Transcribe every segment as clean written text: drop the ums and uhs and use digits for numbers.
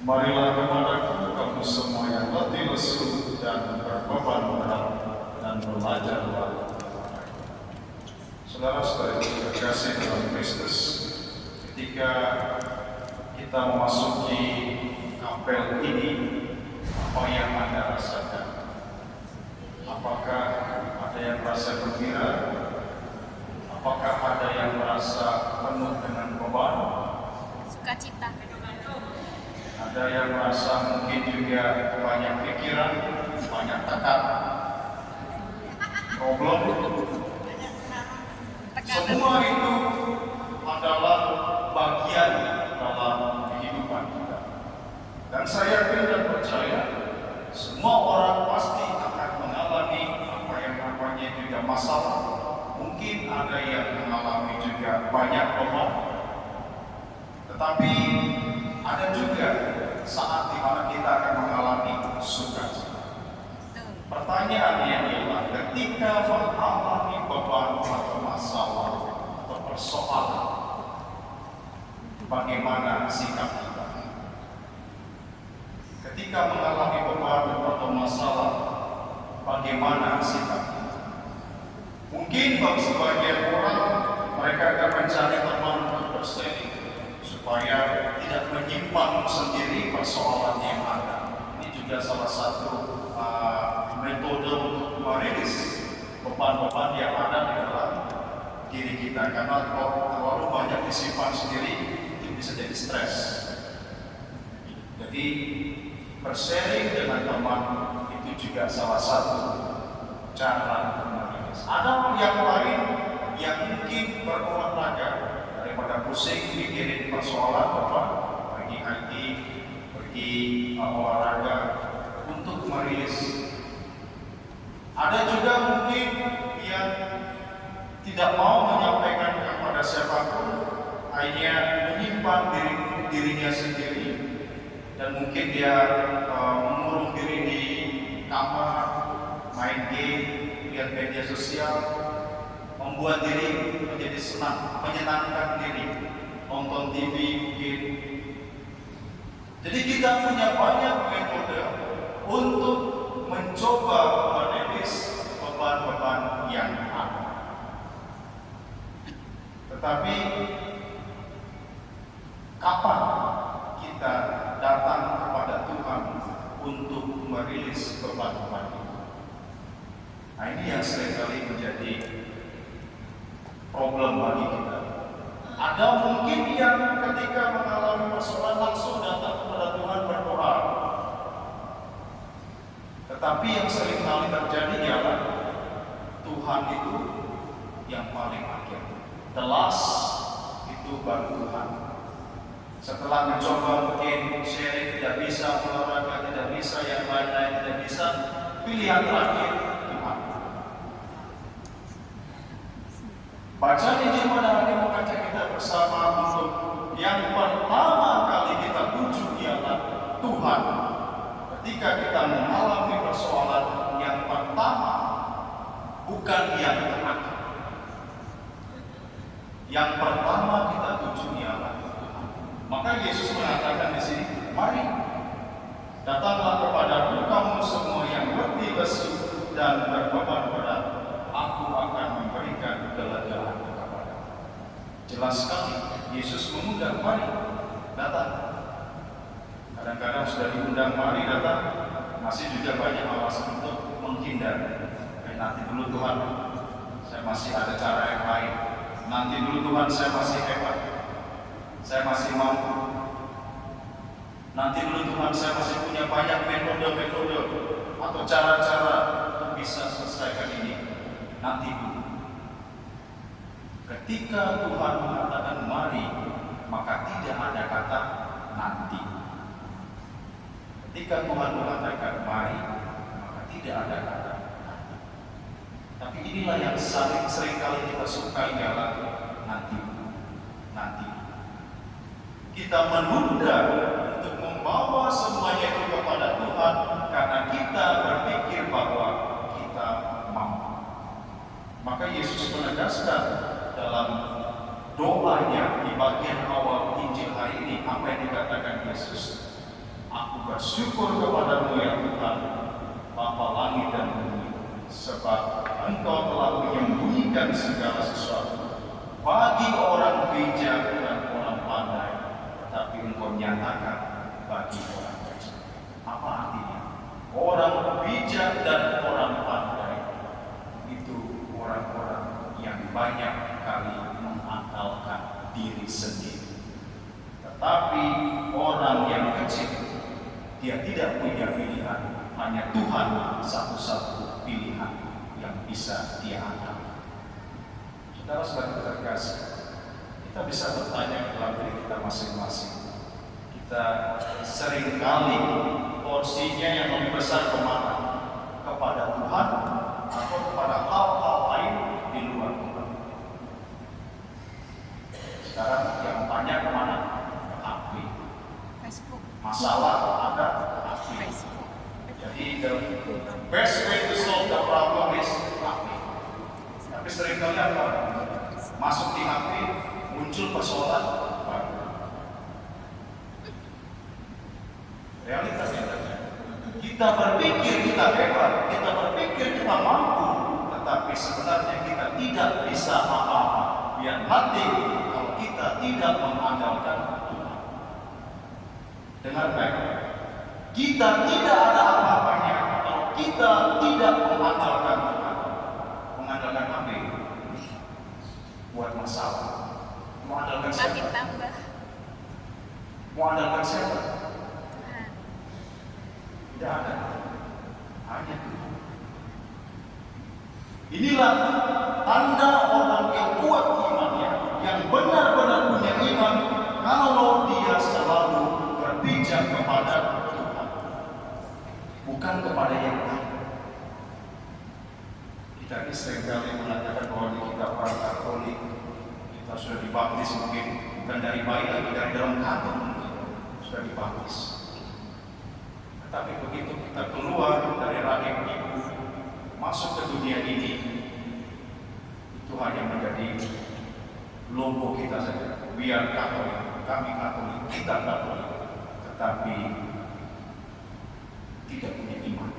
Marilah kepadaku kamu semua yang letih lesu dan berbeban berat, dan belajarlah kepadaku. Saudara-saudara yang terkasih dalam Kristus, ketika kita memasuki apel ini, apa yang Anda rasakan? Apakah ada yang merasa gembira? Apakah ada yang merasa penuh dengan beban? Sukacita. Ada yang merasa mungkin juga banyak pikiran, banyak tekan, problem. Semua itu adalah bagian dalam kehidupan kita. Dan saya yakin dan percaya semua orang pasti akan mengalami apa yang namanya juga masalah. Mungkin ada yang mengalami juga banyak beban. Tetapi ada juga saat di mana kita akan mengalami sukacita. Pertanyaannya adalah ketika mengalami beban atau masalah atau persoalan, bagaimana sikap kita? Ketika mengalami beban atau masalah, bagaimana sikap kita? Mungkin bagi sebagian orang mereka akan mencari teman untuk bersharing supaya tidak menyimpan sendiri persoalan yang ada. Ini juga salah satu metode untuk merilis beban-beban yang ada di dalam diri kita. Karena kalau terlalu banyak disimpan sendiri, itu bisa jadi stres. Jadi bersharing dengan teman itu juga salah satu cara untuk merilis. Ada yang lain yang mungkin berolahraga, daripada pusing mikirin persoalan apa, pergi haji, pergi olahraga untuk merilis. Ada juga mungkin yang tidak mau menyampaikan kepada siapapun, hanya menyimpan dirinya sendiri, dan mungkin dia mengurung diri di kamar, main game, lihat media sosial, membuat diri menjadi senang, menyenangkan diri, nonton TV mungkin. Jadi kita punya banyak metode untuk mencoba merilis beban-beban yang ada. Tetapi kapan kita datang kepada Tuhan untuk merilis beban-beban itu? Nah, ini yang seringkali menjadi problem bagi kita. Ada mungkin yang ketika mengalami persoalan langsung datang kepada Tuhan berdoa. Tetapi yang sering kali terjadi ialah Tuhan itu yang paling akhir. The last itu baru Tuhan. Setelah mencoba mungkin sharing tidak bisa, olahraga tidak bisa, yang lain-lain tidak bisa, pilihan terakhir Tuhan. Baca Injil pada hari membaca kita bersama untuk yang pertama kali kita tuju ialah Tuhan. Ketika kita mengalami persoalan yang pertama, bukan yang terakhir. Yang pertama kita tuju ialah Tuhan. Maka Yesus mengatakan di sini, mari datanglah kepadaku kamu semua yang letih lesu dan berbeban berat, aku akan memberikan kelegaan kepadamu. Jelas sekali, Yesus mengundang, mari datang. Kadang-kadang sudah diundang, mari datang, masih juga banyak alasan untuk menghindar. Nanti dulu Tuhan, saya masih ada cara yang lain. Nanti dulu Tuhan, saya masih hebat, saya masih mampu. Nanti dulu Tuhan, saya masih punya banyak metode-metode atau cara-cara untuk bisa selesaikan ini. Nanti dulu. Ketika Tuhan mengatakan mari, maka tidak ada kata nanti. Ketika Tuhan mengatakan mari, maka tidak ada kata nanti. Tapi inilah yang sering kali kita sukai ialah nanti. Kita menunda untuk membawa semuanya itu kepada Tuhan karena kita berpikir bahwa kita mampu. Maka Yesus menegaskan dalam doanya di bagian awal Injil hari ini apa yang dikatakan Yesus. bersyukur kepadamu ya Tuhan, Bapa langit dan bumi, sebab Engkau telah menyembunyikan segala sesuatu bagi orang bijak dan orang pandai, tetapi Engkau nyatakan bagi orang bijak. Apa artinya? Orang bijak dan orang pandai itu orang-orang yang banyak kali mengandalkan diri sendiri. Tetapi orang yang kecil, dia tidak punya pilihan, hanya Tuhan satu-satu pilihan yang bisa dia andalkan. Saudara-saudara terkasih, kita bisa bertanya dalam diri kita masing-masing. Kita seringkali porsinya yang lebih besar kemana? Kepada Tuhan atau kepada hal-hal lain di luar Tuhan? Sekarang yang banyak kemana? Ke HP. Facebook. Masalah ada HP. Facebook. Jadi the best way to solve the problem is HP. Tapi seringkali apa? Masuk di HP, muncul persoalan baru. Realitasnya kita berpikir kita hebat, kita berpikir kita mampu, tetapi sebenarnya kita tidak bisa apa-apa. Biar nanti kalau kita tidak mengandalkan Tuhan. Dengar baik, kita tidak ada apa-apanya kalau kita tidak mengandalkan Tuhan. Mengandalkan apa? Buat masalah. Mengandalkan siapa? Makin tambah. Mengandalkan siapa? Tuhan. Tidak ada, hanya Tuhan. Inilah tanda orang yang kuat imannya, yang benar-benar punya iman, kalau dia selalu berpijak kepada Tuhan, bukan kepada yang lain. Kita ini seringkali mengatakan bahwa kita orang Katolik, kita sudah dibaptis mungkin bukan dari bayi, tapi dari dalam kandung sudah dibaptis. Tapi begitu kita keluar dari rahim ibu, masuk ke dunia ini, itu hanya menjadi logo kita saja. Biar Katolik, kami Katolik, kita Katolik, tetapi tidak punya iman.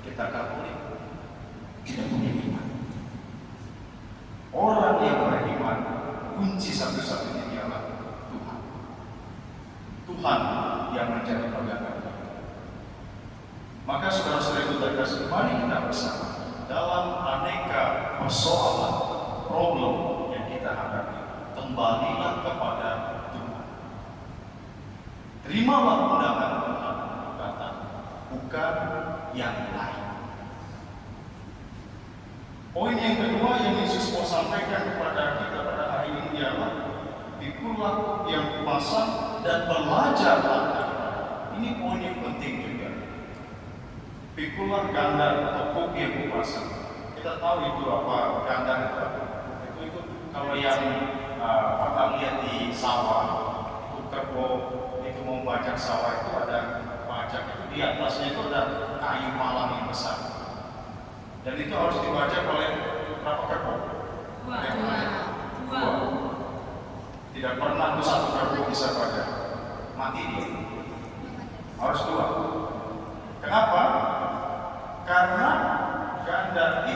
Kita Katolik, tidak punya iman. Orang yang beriman, kunci satu-satunya ialah Tuhan. Tuhan yang menjadi pegangan kita. Maka saudara-saudara itu terkasih, mari kita bersama dalam aneka persoalan, problem yang kita hadapi, kembalilah kepada Tuhan. Terimalah undangan Tuhan, kata, bukan yang lain. Poin yang kedua yang Yesus mau sampaikan kepada kita pada hari ini ialah pikulah yang pasang dan belajarlah. Ini poin yang penting juga. Pikulah gandar atau kopi yang kupasang. Kita tahu itu apa gandar itu kalau yang pernah lihat di sawah, itu kerbo itu mau bajak sawah itu ada bajak itu di atasnya itu ada kayu malang yang besar. Dan itu harus dibajak oleh berapa kerbo? Dua. Tidak pernah tuh satu kerbo bisa bajak. Mati dia. Harus dua. Kenapa? Karena gandar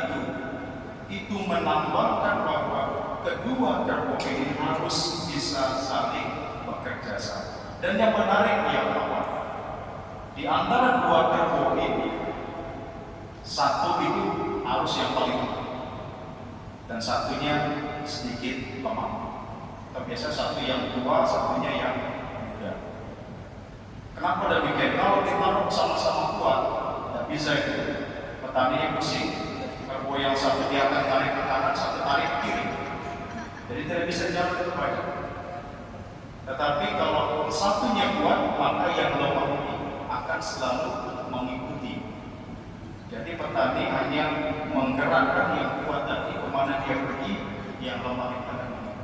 itu menambahkan bahwa kedua kerbo ini harus bisa saling bekerja sama. Dan yang menarik ialah di antara dua kerbo ini, satu itu harus yang paling dan satunya sedikit lemah. Biasa satu yang tua, satunya yang muda. Kenapa demikian? Kalau ditaruh sama-sama kuat, tidak bisa itu. Petaninya pusing. Kerbo yang satu dia akan tarik ke kanan, satu tarik ke kiri. Jadi tidak bisa jalan itu banyak. Tetapi kalau satunya kuat, maka yang lemah ini akan selalu mengikuti. Jadi petani hanya menggerakkan yang kuat tadi kemana dia pergi, yang lemah itu akan mengikuti.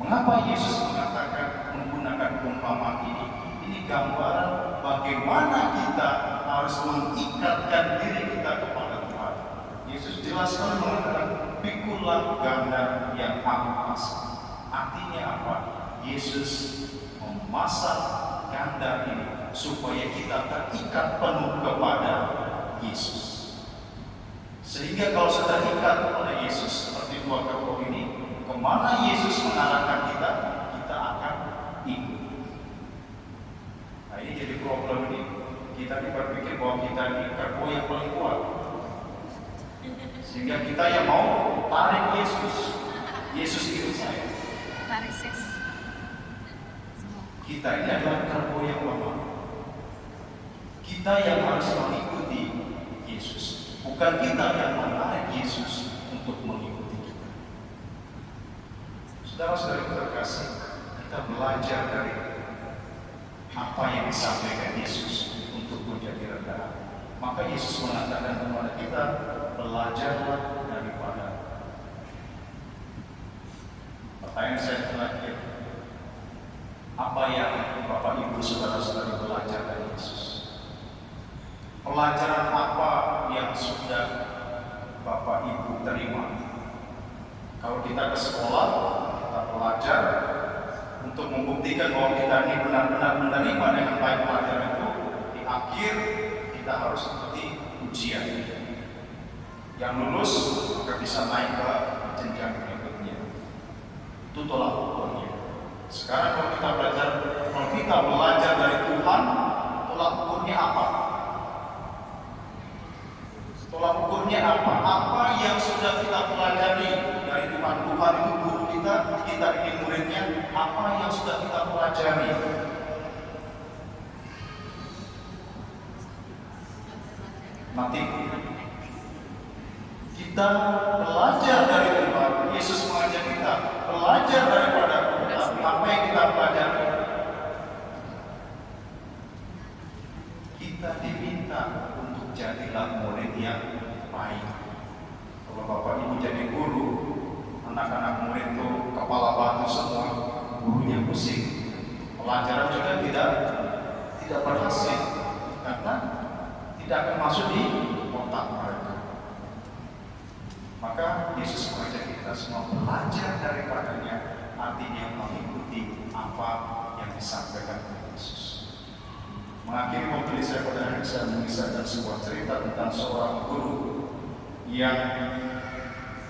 Mengapa Yesus mengatakan menggunakan perumpamaan ini? Ini gambaran bagaimana kita harus mengikatkan diri kita kepada Tuhan. Yesus jelaskan mengatakan pikulah gandar yang aku pasang. Artinya apa? Yesus memasang ganda ini supaya kita terikat penuh kepada Yesus. Sehingga kalau sudah terikat kepada Yesus seperti dua kerbau ini, kemana Yesus mengarahkan kita, kita akan ikut. Nah ini jadi problem ini. Kita berpikir bahwa kita ini kerbau yang paling kuat, sehingga kita yang mau tarik Yesus. Yesus ikut saya. Tarik sis. Kita ini adalah kerbau yang lemah. Kita yang harus mengikuti Yesus, bukan kita yang menarik Yesus untuk mengikuti kita. Saudara-saudara terkasih, kita belajar dari apa yang disampaikan Yesus untuk menjadi rendah. Maka Yesus mengatakan kepada kita, belajarlah daripada. Pertanyaan saya terakhir, apa yang Bapak Ibu Saudara-saudari belajar dari Yesus? Pelajaran apa yang sudah Bapak Ibu terima? Kalau kita ke sekolah, kita belajar untuk membuktikan bahwa kita ini benar-benar menerima dengan baik pelajaran itu. Di akhir kita harus ikuti ujian. Yang lulus maka bisa naik ke jenjang berikutnya. Itu tolak ukurnya. Sekarang kalau kita belajar dari Tuhan, tolak ukurnya apa? Tolak ukurnya apa? Apa yang sudah kita pelajari dari Tuhan? Tuhan itu guru kita ini muridnya. Apa yang sudah kita pelajari? Nanti kita belajar dari Tuhan. Yesus mengajak kita belajar daripada Tuhan. Apa yang kita pelajari? Kita diminta untuk jadilah murid yang baik. Kalau Bapak Ibu jadi guru, anak-anak murid itu kepala batu semua, gurunya pusing. Pelajaran juga tidak berhasil karena tidak akan masuk di otak mereka. Maka Yesus mengajak kita semua belajar daripadanya, artinya mengikuti apa yang disampaikan oleh Yesus. Mengakhiri pembeli saya pada hari saya mengisahkan sebuah cerita tentang seorang guru yang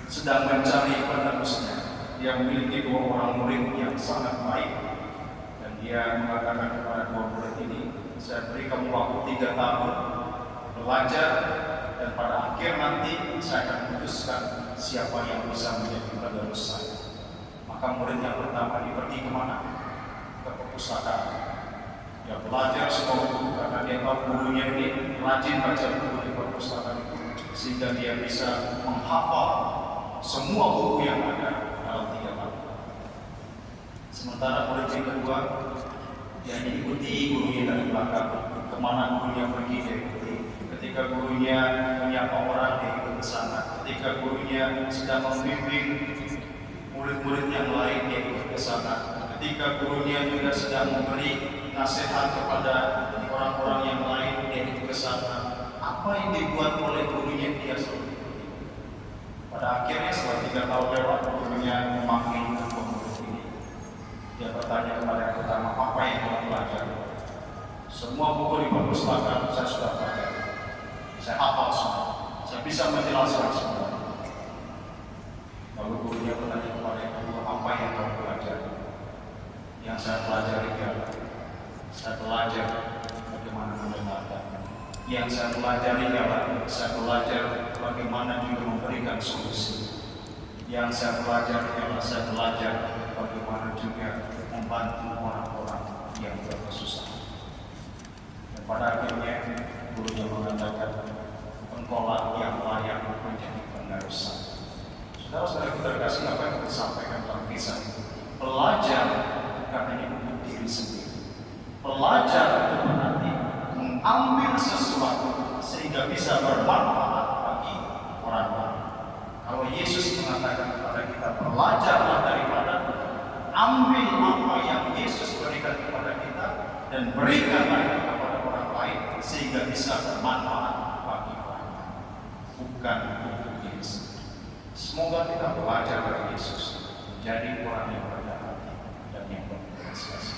sedang mencari penerusnya. Dia memiliki dua orang murid yang sangat baik, dan dia mengatakan kepada dua murid ini, saya beri kamu waktu 3 tahun belajar, dan pada akhir nanti saya akan putuskan siapa yang bisa menjadi penerus saya. Maka murid yang pertama ini pergi kemana? Ke perpustakaan. Dia belajar semua buku karena dia tahu gurunya ini rajin baca buku di perpustakaan itu, sehingga dia bisa menghafal semua buku yang ada dalam 3 tahun. Sementara murid yang kedua, dia ikuti gurunya dari belakang. Kemana gurunya pergi dia ikuti. Ketika gurunya menyapa orang dia ikut ke sana. Ketika gurunya sedang membimbing murid-murid yang lain dia ikut ke sana. Ketika gurunya juga sedang memberi nasihat kepada orang-orang yang lain dia ikut ke sana. Apa yang dibuat oleh gurunya dia selalu ikuti. Pada akhirnya setelah 3 tahun lewat, gurunya memanggil kedua murid ini. Dia bertanya kepada yang pertama, apa yang kamu pelajari? Semua buku di perpustakaan saya sudah baca. Saya hafal semua. Saya bisa menjelaskan semua. Lalu gurunya bertanya kepada yang kedua, apa yang kamu pelajari? Yang saya pelajari adalah saya belajar bagaimana mendengarkan. Yang saya pelajari adalah saya belajar bagaimana juga memberikan solusi. Yang saya pelajari adalah saya belajar bagaimana juga membantu orang-orang yang berkesusahan. Dan pada akhirnya gurunya mengatakan, engkaulah yang layak menjadi penerus saya. Saudara-saudara kita kasih apa yang disampaikan dalam kisah itu. Belajar karena ini untuk diri sendiri. Belajar itu berarti mengambil sesuatu sehingga bisa bermanfaat bagi orang lain. Kalau Yesus mengatakan kepada kita, belajarlah daripada, ambil apa yang Yesus berikan kepada kita dan berikanlah kepada orang lain sehingga bisa bermanfaat bagi orang lain, bukan untuk diri sendiri. Semoga kita belajar dari Yesus menjadi orang yang rendah hati dan yang Sia-sia.